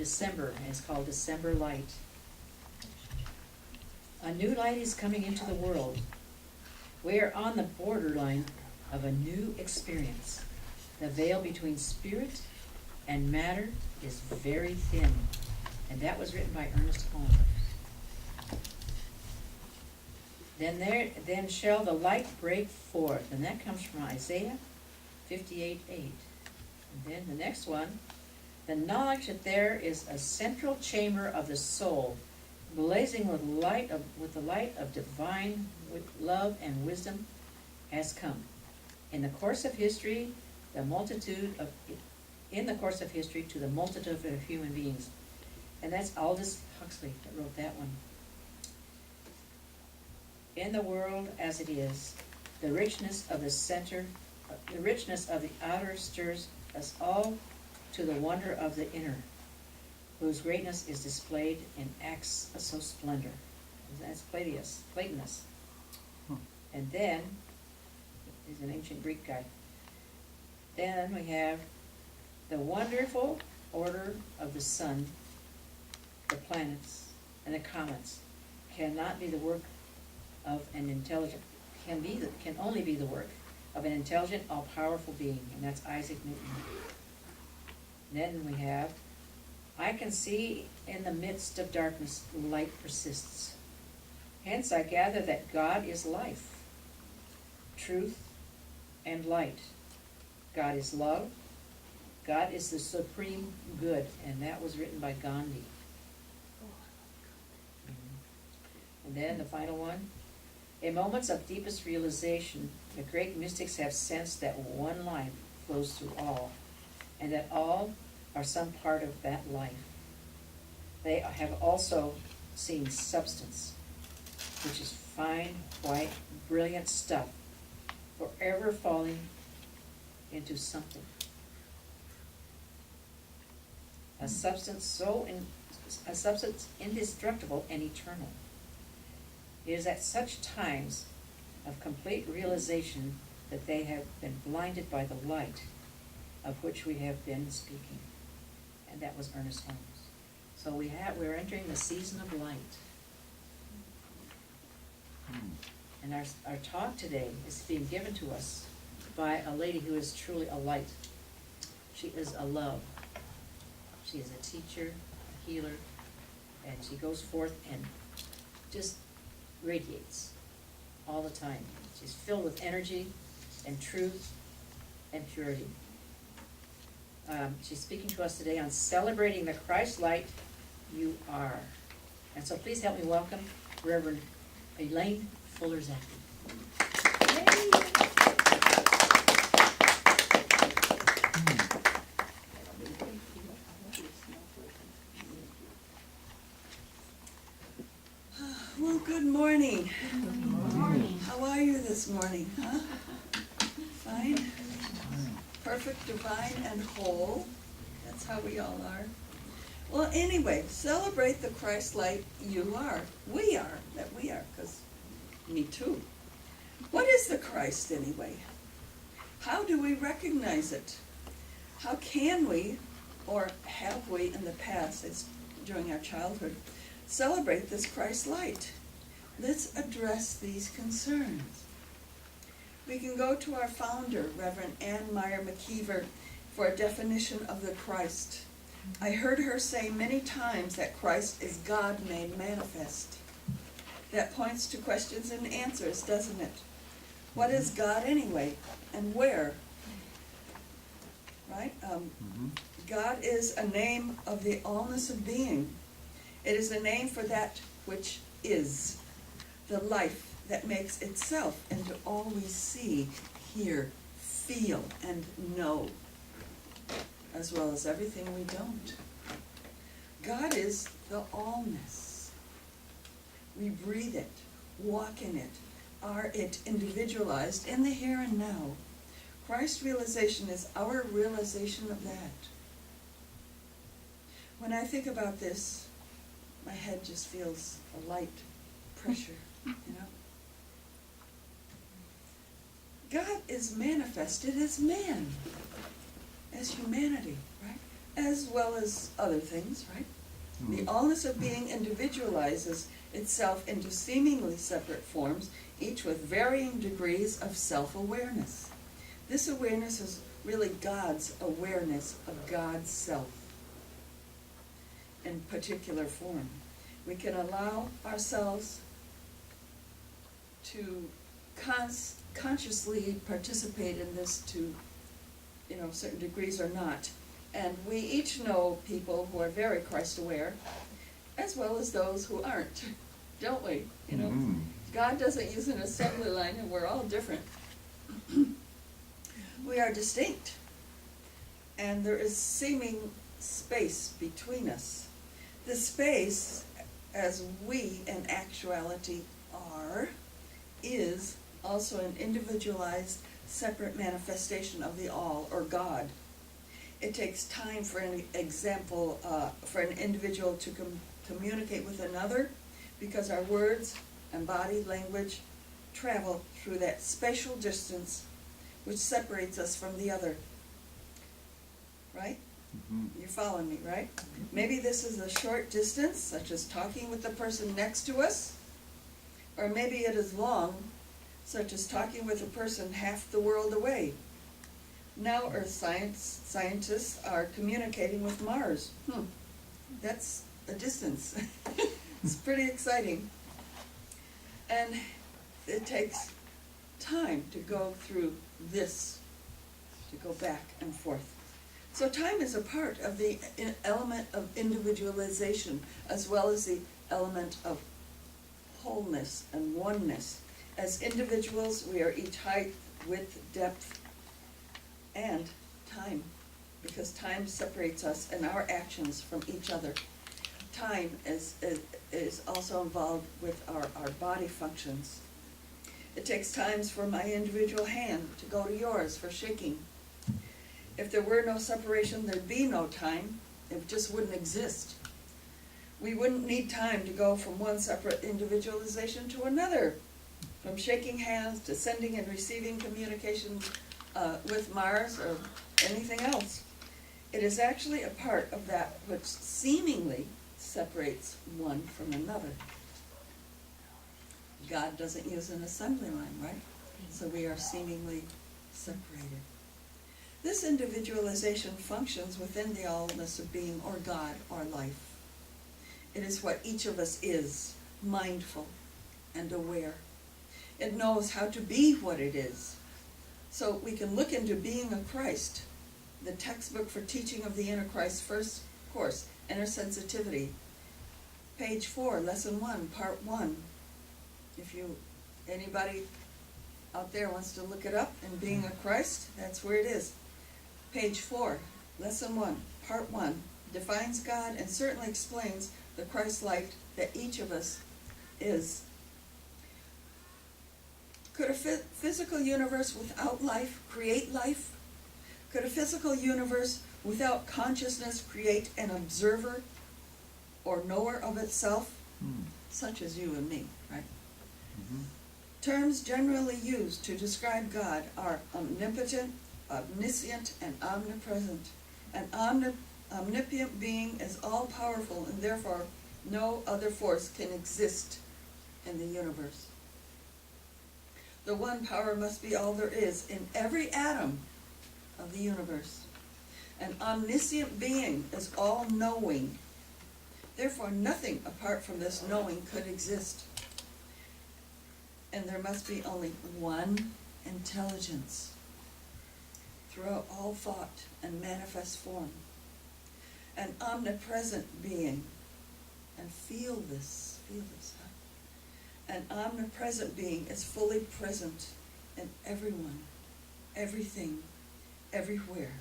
December, and it's called December Light. A new light is coming into the world. We are on the borderline of a new experience. The veil between spirit and matter is very thin. And that was written by Ernest Holmes. Then shall the light break forth. And that comes from Isaiah 58:8. And then the next one, the knowledge that there is a central chamber of the soul, blazing with the light of divine love and wisdom, has come. In the course of history, to the multitude of human beings. And that's Aldous Huxley that wrote that one. In the world as it is, the richness of the outer stirs us all to the wonder of the inner, whose greatness is displayed in acts of so splendor. That's Platonus. And then, he's an ancient Greek guy. Then we have the wonderful order of the sun, the planets, and the comets cannot be the work of an intelligent, can only be the work of an intelligent, all-powerful being, and that's Isaac Newton. Then we have, I can see in the midst of darkness, light persists. Hence I gather that God is life, truth, and light. God is love. God is the supreme good, and that was written by Gandhi. And then the final one. In moments of deepest realization, the great mystics have sensed that one life flows through all, and that all are some part of that life. They have also seen substance, which is fine, white, brilliant stuff, forever falling into something. A substance indestructible and eternal. It is at such times of complete realization that they have been blinded by the light of which we have been speaking. And that was Ernest Holmes. So we're entering the season of light. And our talk today is being given to us by a lady who is truly a light. She is a love. She is a teacher, a healer, and she goes forth and just radiates all the time. She's filled with energy and truth and purity. She's speaking to us today on celebrating the Christ light you are. And so please help me welcome Reverend Elaine Fuller-Zachey. Well, good morning. Good morning. How are you this morning, huh? Fine? Perfect, divine, and whole. That's how we all are. Well, anyway, celebrate the Christ light you are. We are, because me too. What is the Christ anyway? How do we recognize it? How can we, or have we in the past, during our childhood, celebrate this Christ light? Let's address these concerns. We can go to our founder, Reverend Ann Meyer McKeever, for a definition of the Christ. I heard her say many times that Christ is God made manifest. That points to questions and answers, doesn't it? What is God anyway, and where? Right? God is a name of the allness of being. It is a name for that which is, the life that makes itself into all we see, hear, feel, and know, as well as everything we don't. God is the allness. We breathe it, walk in it, are it individualized in the here and now. Christ realization is our realization of that. When I think about this, my head just feels a light pressure, God is manifested as man, as humanity, right? as well as other things, right? The allness of being individualizes itself into seemingly separate forms, each with varying degrees of self-awareness. This awareness is really God's awareness of God's self in particular form. We can allow ourselves to consciously participate in this to, certain degrees or not. And we each know people who are very Christ-aware, as well as those who aren't, don't we? God doesn't use an assembly line, and we're all different. We are distinct, and there is seeming space between us. The space, as we in actuality are, is also an individualized, separate manifestation of the all, or God. It takes time, for an example, for an individual to communicate with another, because our words and body language travel through that spatial distance which separates us from the other. Right? You're following me, right? Maybe this is a short distance, such as talking with the person next to us, or maybe it is long, such as talking with a person half the world away. Now Earth scientists are communicating with Mars. That's a distance. It's pretty exciting. And it takes time to go through this, to go back and forth. So time is a part of the element of individualization, as well as the element of wholeness and oneness. As individuals, we are each height, width, depth, and time, because time separates us and our actions from each other. Time is also involved with our body functions. It takes times for my individual hand to go to yours for shaking. If there were no separation, there'd be no time. It just wouldn't exist. We wouldn't need time to go from one separate individualization to another, from shaking hands to sending and receiving communication with Mars or anything else. It is actually a part of that which seemingly separates one from another. God doesn't use an assembly line, right? So we are seemingly separated. This individualization functions within the allness of being, or God, or life. It is what each of us is, mindful and aware. It knows how to be what it is. So we can look into being a Christ, the textbook for teaching of the inner Christ, first course, Inner Sensitivity, page 4, lesson 1, part 1. If anybody out there wants to look it up, in Being a Christ, that's where it is. Page 4, lesson 1, part 1, defines God and certainly explains the Christ light that each of us is. Could a physical universe without life create life? Could a physical universe without consciousness create an observer or knower of itself? Such as you and me, right? Terms generally used to describe God are omnipotent, omniscient, and omnipresent. An omnipotent being is all-powerful, and therefore no other force can exist in the universe. The one power must be all there is in every atom of the universe. An omniscient being is all-knowing. Therefore, nothing apart from this knowing could exist. And there must be only one intelligence throughout all thought and manifest form. An omnipresent being, and feel this, huh? An omnipresent being is fully present in everyone, everything, everywhere.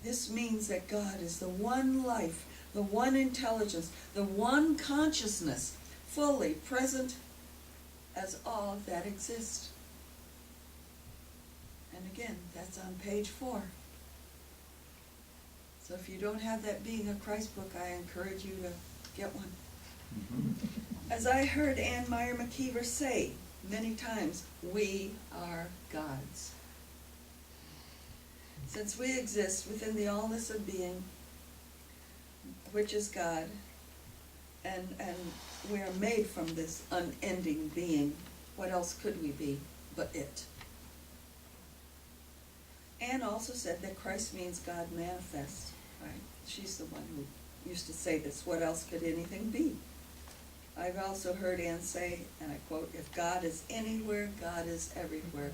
This means that God is the one life, the one intelligence, the one consciousness, fully present as all that exists. And again, that's on page 4. So if you don't have that Being a Christ book, I encourage you to get one. As I heard Ann Meyer McKeever say many times, we are God's. since we exist within the allness of being, which is God, and we are made from this unending being, what else could we be but it? Anne also said that Christ means God manifest, right? She's the one who used to say this, what else could anything be? I've also heard Anne say, and I quote, if God is anywhere, God is everywhere.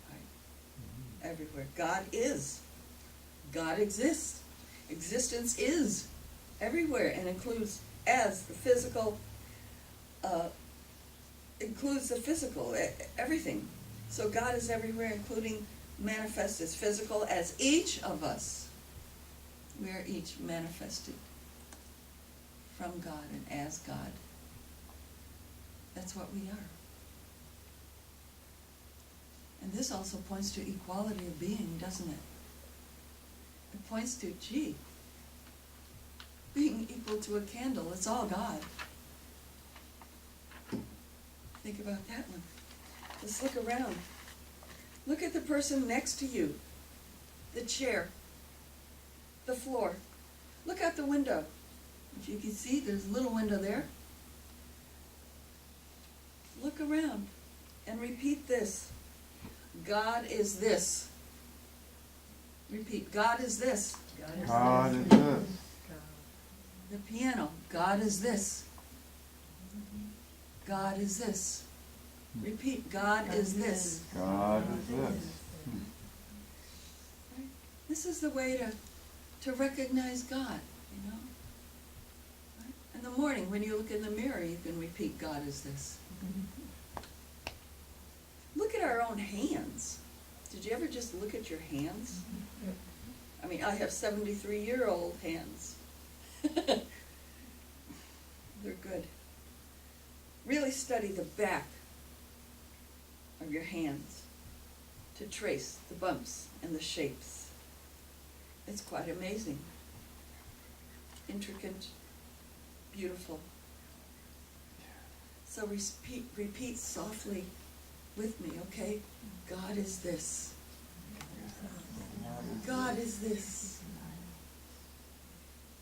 Right? Everywhere. God is. God exists. Existence is everywhere and includes as the physical, everything. So God is everywhere, including manifest as physical, as each of us. We are each manifested from God and as God. That's what we are. And this also points to equality of being, doesn't it? It points to, gee, being equal to a candle, it's all God. Think about that one. Just look around. Look at the person next to you, the chair, the floor. Look out the window. If you can see, there's a little window there. Look around and repeat this. God is this. Repeat, God is this. God is this. The piano, God is this. God is this. Repeat, God is this. God is this. Right? This is the way to recognize God, you know. Right? In the morning, when you look in the mirror, you can repeat, God is this. Look at our own hands. Did you ever just look at your hands? I mean, I have 73-year-old hands. They're good. Really study the back of your hands to trace the bumps and the shapes. It's quite amazing. Intricate, beautiful. So repeat softly with me, okay? God is this. God is this.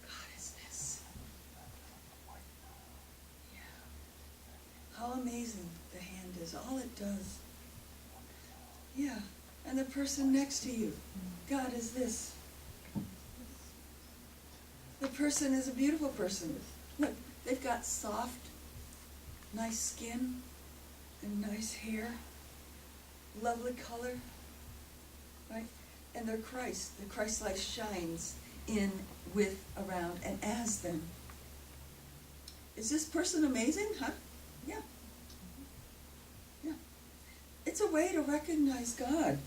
God is this. Yeah. How amazing the hand is. All it does. Yeah. And the person next to you. God is this. The person is a beautiful person. Look, they've got soft, nice skin and nice hair. Lovely color. Right? And they're Christ. The Christ light shines in, with, around, and as them. Is this person amazing? Huh? Yeah. Yeah. It's a way to recognize God.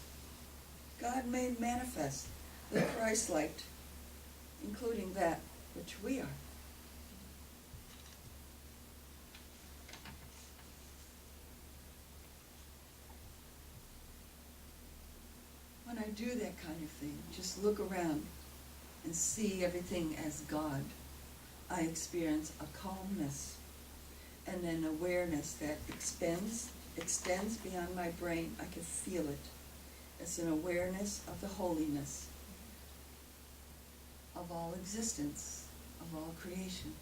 God made manifest the Christ light, including that which we are. When I do that kind of thing, just look around and see everything as God, I experience a calmness and an awareness that extends beyond my brain. I can feel it. It's an awareness of the holiness of all existence, of all creation.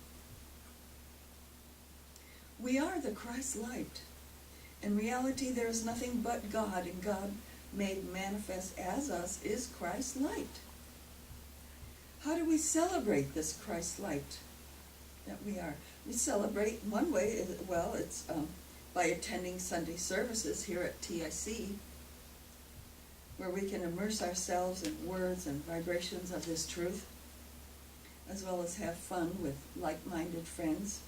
We are the Christ light. In reality, there is nothing but God, and God made manifest as us is Christ's light. How do we celebrate this Christ light that we are? We celebrate one way, well, it's by attending Sunday services here at TIC, where we can immerse ourselves in words and vibrations of this truth, as well as have fun with like-minded friends,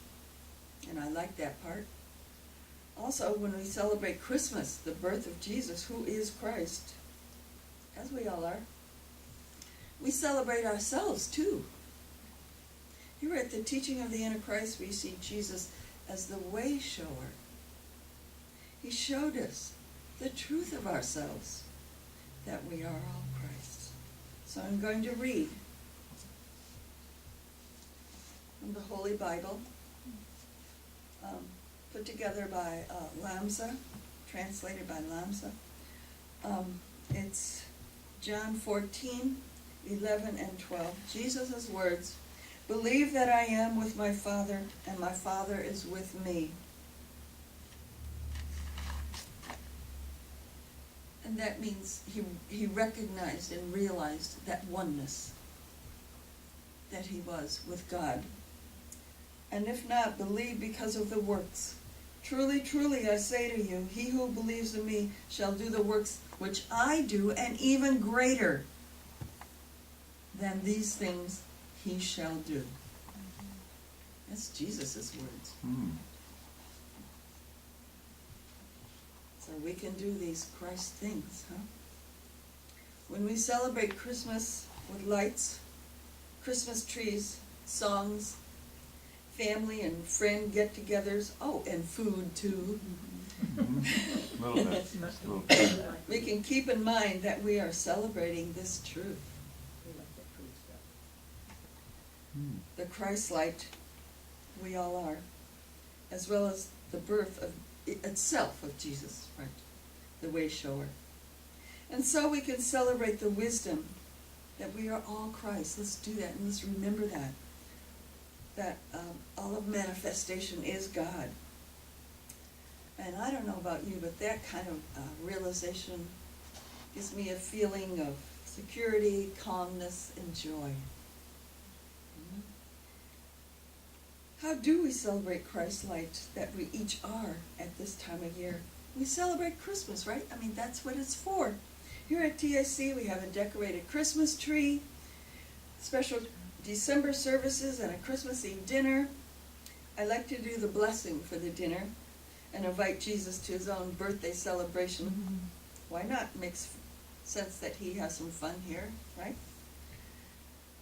and I like that part. Also, when we celebrate Christmas, the birth of Jesus, who is Christ, as we all are, we celebrate ourselves too. Here at the teaching of the inner Christ, we see Jesus as the way shower. He showed us the truth of ourselves, that we are all Christ. So I'm going to read from the Holy Bible, put together by Lamsa, translated by Lamsa. It's John 14:11 and 12. Jesus' words, "Believe that I am with my Father, and my Father is with me." And that means he recognized and realized that oneness that he was with God. And if not, believe because of the works. Truly, truly, I say to you, he who believes in me shall do the works which I do, and even greater than these things he shall do. That's Jesus' words. So we can do these Christ things, huh? When we celebrate Christmas with lights, Christmas trees, songs, family and friend get-togethers, oh, and food too. A little bit. We can keep in mind that we are celebrating this truth. The Christ light, we all are, as well as the birth of itself of Jesus, right? The way shower. And so we can celebrate the wisdom that we are all Christ. Let's do that, and let's remember that. That all of manifestation is God. And I don't know about you, but that kind of realization gives me a feeling of security, calmness, and joy. How do we celebrate Christ's light that we each are at this time of year? We celebrate Christmas, right? I mean, that's what it's for. Here at TIC, we have a decorated Christmas tree, special December services, and a Christmas Eve dinner. I like to do the blessing for the dinner and invite Jesus to his own birthday celebration. Why not? Makes sense that he has some fun here, right?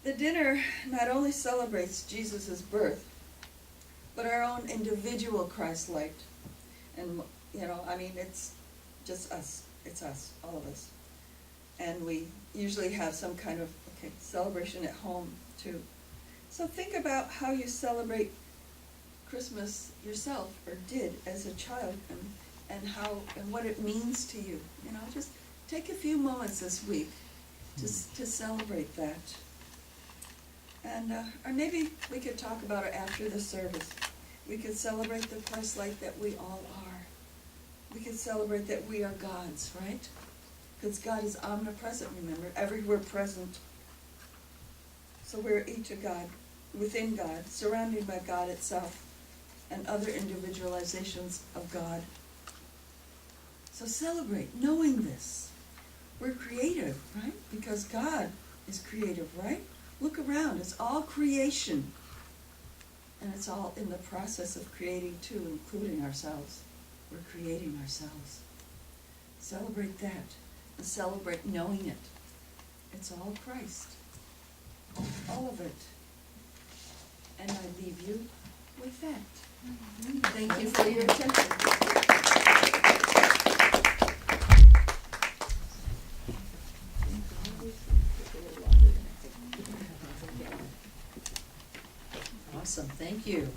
The dinner not only celebrates Jesus' birth, but our own individual Christ light. And, I mean, it's just us. It's us, all of us. And we usually have some kind of celebration at home, too. So think about how you celebrate Christmas yourself, or did as a child, and what it means to you. Just take a few moments this week to celebrate that. And or maybe we could talk about it after the service. We could celebrate the Christ light that we all are. We could celebrate that we are God's, right? Because God is omnipresent, remember, everywhere present. So we're each a God, within God, surrounded by God itself, and other individualizations of God. So celebrate, knowing this. We're creative, right? Because God is creative, right? Look around, it's all creation. And it's all in the process of creating too, including ourselves. We're creating ourselves. Celebrate that. And celebrate knowing it. It's all Christ. All of it. And I leave you with that. Thank you for your attention. Awesome, thank you.